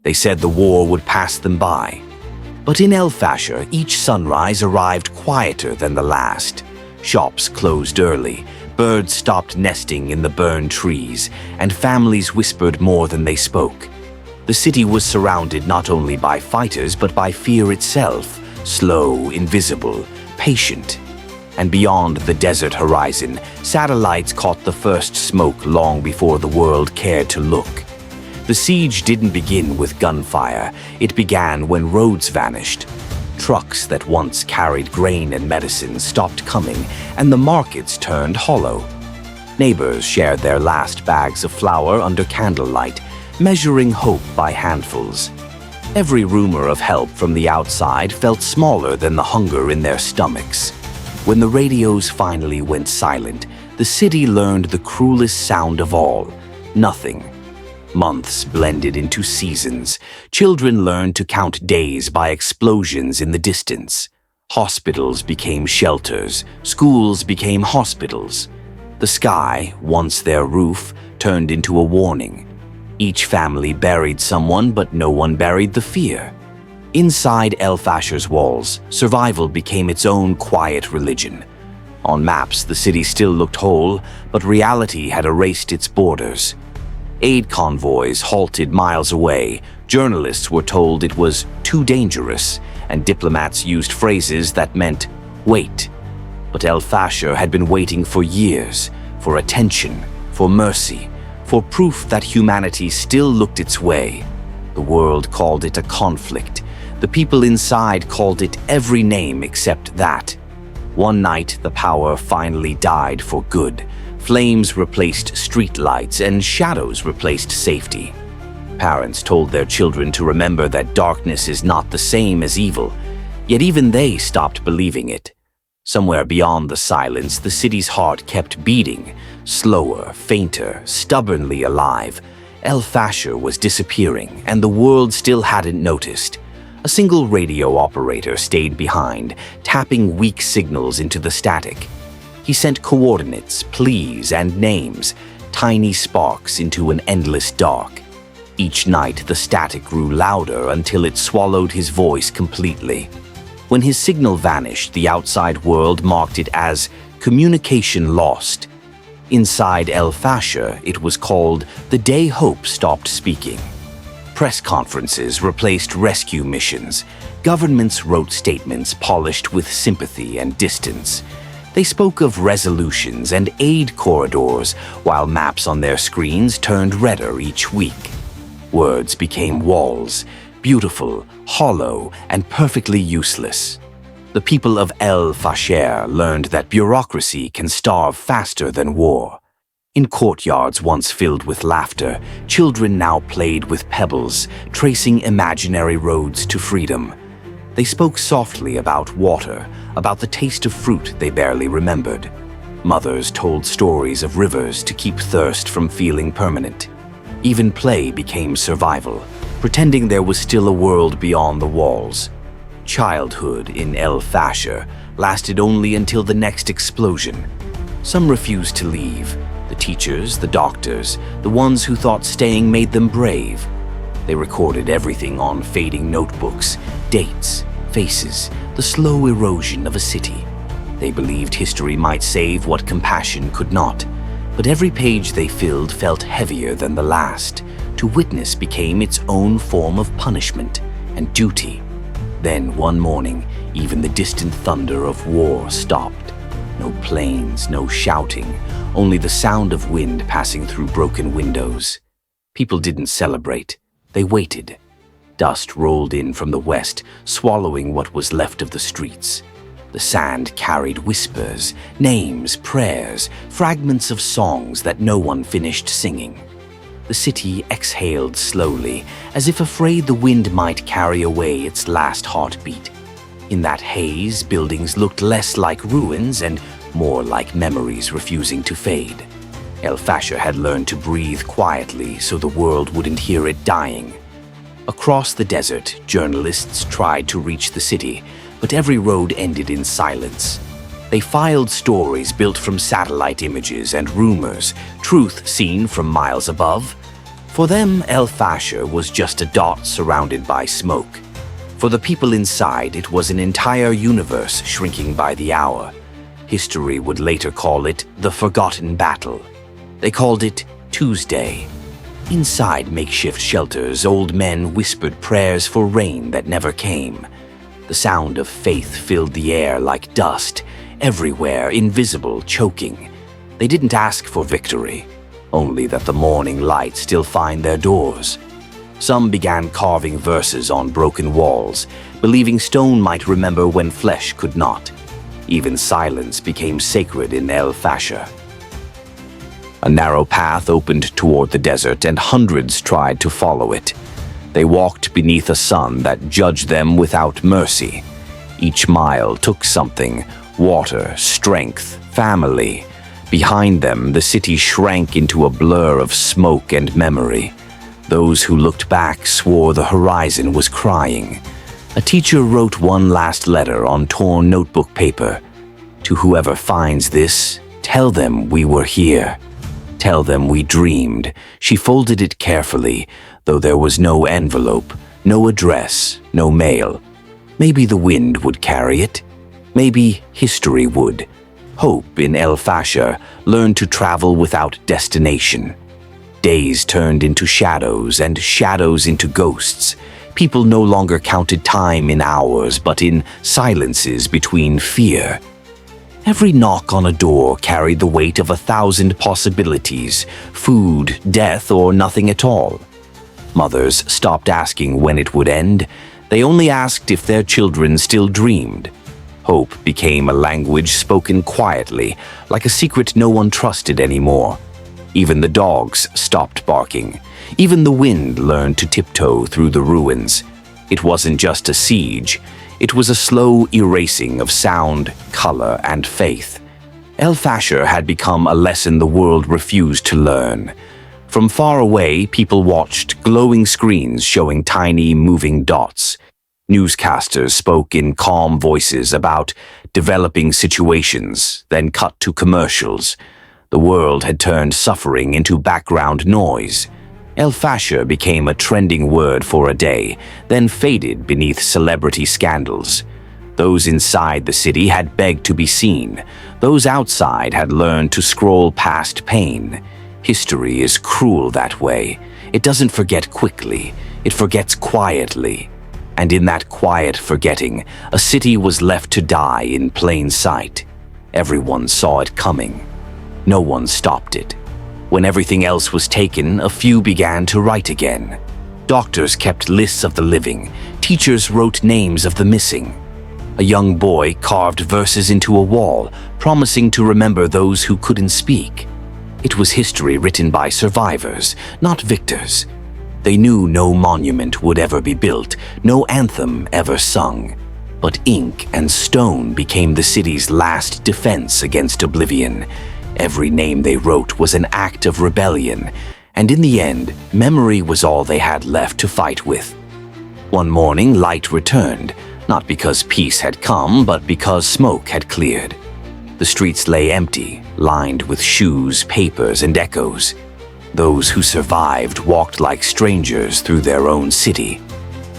They said the war would pass them by. But in ElFasher, each sunrise arrived quieter than the last. Shops closed early, birds stopped nesting in the burned trees, and families whispered more than they spoke. The city was surrounded not only by fighters but by fear itself, slow, invisible, patient. And beyond the desert horizon, satellites caught the first smoke long before the world cared to look. The siege didn't begin with gunfire. It began when roads vanished. Trucks that once carried grain and medicine stopped coming, and the markets turned hollow. Neighbors shared their last bags of flour under candlelight, measuring hope by handfuls. Every rumor of help from the outside felt smaller than the hunger in their stomachs. When the radios finally went silent, the city learned the cruelest sound of all: nothing. Months blended into seasons. Children learned to count days by explosions in the distance. Hospitals became shelters. Schools became hospitals. The sky, once their roof, turned into a warning. Each family buried someone, but no one buried the fear. Inside ElFasher's walls, survival became its own quiet religion. On maps, the city still looked whole, but reality had erased its borders. Aid convoys halted miles away, journalists were told it was too dangerous, and diplomats used phrases that meant, wait. But ElFasher had been waiting for years, for attention, for mercy, for proof that humanity still looked its way. The world called it a conflict. The people inside called it every name except that. One night, the power finally died for good. Flames replaced streetlights and shadows replaced safety. Parents told their children to remember that darkness is not the same as evil, yet even they stopped believing it. Somewhere beyond the silence, the city's heart kept beating, slower, fainter, stubbornly alive. ElFasher was disappearing, and the world still hadn't noticed. A single radio operator stayed behind, tapping weak signals into the static. He sent coordinates, pleas, and names, tiny sparks into an endless dark. Each night, the static grew louder until it swallowed his voice completely. When his signal vanished, the outside world marked it as communication lost. Inside ElFasher, it was called the day hope stopped speaking. Press conferences replaced rescue missions. Governments wrote statements polished with sympathy and distance. They spoke of resolutions and aid corridors, while maps on their screens turned redder each week. Words became walls, beautiful, hollow, and perfectly useless. The people of ElFasher learned that bureaucracy can starve faster than war. In courtyards once filled with laughter, children now played with pebbles, tracing imaginary roads to freedom. They spoke softly about water, about the taste of fruit they barely remembered. Mothers told stories of rivers to keep thirst from feeling permanent. Even play became survival, pretending there was still a world beyond the walls. Childhood in ElFasher lasted only until the next explosion. Some refused to leave. The teachers, the doctors, the ones who thought staying made them brave. They recorded everything on fading notebooks, dates, faces, the slow erosion of a city. They believed history might save what compassion could not, but every page they filled felt heavier than the last. To witness became its own form of punishment and duty. Then one morning, even the distant thunder of war stopped. No planes, no shouting, only the sound of wind passing through broken windows. People didn't celebrate, they waited. Dust rolled in from the west, swallowing what was left of the streets. The sand carried whispers, names, prayers, fragments of songs that no one finished singing. The city exhaled slowly, as if afraid the wind might carry away its last heartbeat. In that haze, buildings looked less like ruins and more like memories refusing to fade. ElFasher had learned to breathe quietly so the world wouldn't hear it dying. Across the desert, journalists tried to reach the city, but every road ended in silence. They filed stories built from satellite images and rumors, truth seen from miles above. For them, ElFasher was just a dot surrounded by smoke. For the people inside, it was an entire universe shrinking by the hour. History would later call it the Forgotten Battle. They called it Tuesday. Inside makeshift shelters, old men whispered prayers for rain that never came. The sound of faith filled the air like dust, everywhere, invisible, choking. They didn't ask for victory, only that the morning light still find their doors. Some began carving verses on broken walls, believing stone might remember when flesh could not. Even silence became sacred in ElFasher. A narrow path opened toward the desert, and hundreds tried to follow it. They walked beneath a sun that judged them without mercy. Each mile took something: water, strength, family. Behind them, the city shrank into a blur of smoke and memory. Those who looked back swore the horizon was crying. A teacher wrote one last letter on torn notebook paper. To whoever finds this, tell them we were here. Tell them we dreamed. She folded it carefully, though there was no envelope, no address, no mail. Maybe the wind would carry it. Maybe history would. Hope in ElFasher learned to travel without destination. Days turned into shadows, and shadows into ghosts. People no longer counted time in hours, but in silences between fear. Every knock on a door carried the weight of 1,000 possibilities: food, death, or nothing at all. Mothers stopped asking when it would end. They only asked if their children still dreamed. Hope became a language spoken quietly, like a secret no one trusted anymore. Even the dogs stopped barking. Even the wind learned to tiptoe through the ruins. It wasn't just a siege. It was a slow erasing of sound, color, and faith. ElFasher had become a lesson the world refused to learn. From far away, people watched, glowing screens showing tiny, moving dots. Newscasters spoke in calm voices about developing situations, then cut to commercials. The world had turned suffering into background noise. ElFasher became a trending word for a day, then faded beneath celebrity scandals. Those inside the city had begged to be seen. Those outside had learned to scroll past pain. History is cruel that way. It doesn't forget quickly. It forgets quietly. And in that quiet forgetting, a city was left to die in plain sight. Everyone saw it coming. No one stopped it. When everything else was taken, a few began to write again. Doctors kept lists of the living. Teachers wrote names of the missing. A young boy carved verses into a wall, promising to remember those who couldn't speak. It was history written by survivors, not victors. They knew no monument would ever be built, no anthem ever sung. But ink and stone became the city's last defense against oblivion. Every name they wrote was an act of rebellion, and in the end, memory was all they had left to fight with. One morning, light returned, not because peace had come, but because smoke had cleared. The streets lay empty, lined with shoes, papers, and echoes. Those who survived walked like strangers through their own city.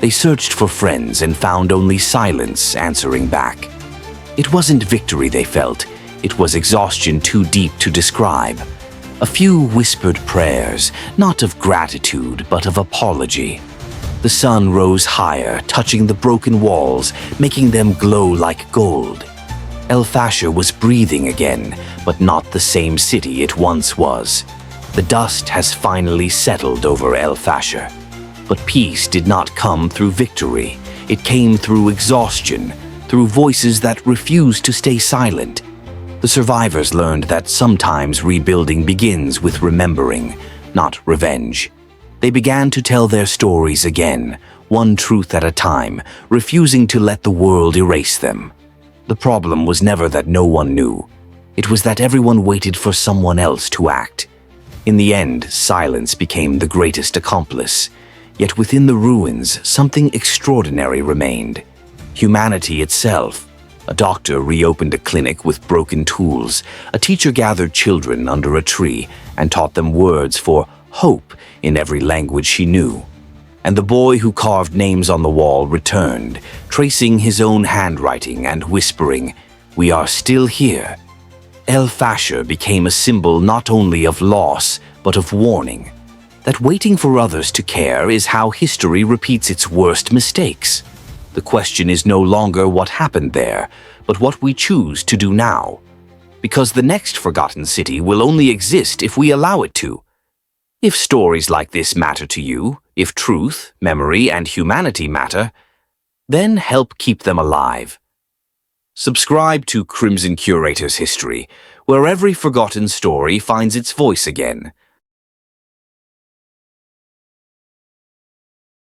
They searched for friends and found only silence answering back. It wasn't victory they felt. It was exhaustion too deep to describe. A few whispered prayers, not of gratitude, but of apology. The sun rose higher, touching the broken walls, making them glow like gold. ElFasher was breathing again, but not the same city it once was. The dust has finally settled over ElFasher. But peace did not come through victory. It came through exhaustion, through voices that refused to stay silent. The survivors learned that sometimes rebuilding begins with remembering, not revenge. They began to tell their stories again, one truth at a time, refusing to let the world erase them. The problem was never that no one knew. It was that everyone waited for someone else to act. In the end, silence became the greatest accomplice. Yet within the ruins, something extraordinary remained. Humanity itself. A doctor reopened a clinic with broken tools. A teacher gathered children under a tree and taught them words for hope in every language she knew. And the boy who carved names on the wall returned, tracing his own handwriting and whispering, "We are still here." ElFasher became a symbol not only of loss, but of warning. That waiting for others to care is how history repeats its worst mistakes. The question is no longer what happened there, but what we choose to do now. Because the next forgotten city will only exist if we allow it to. If stories like this matter to you, if truth, memory, and humanity matter, then help keep them alive. Subscribe to Crimson Curators History, where every forgotten story finds its voice again.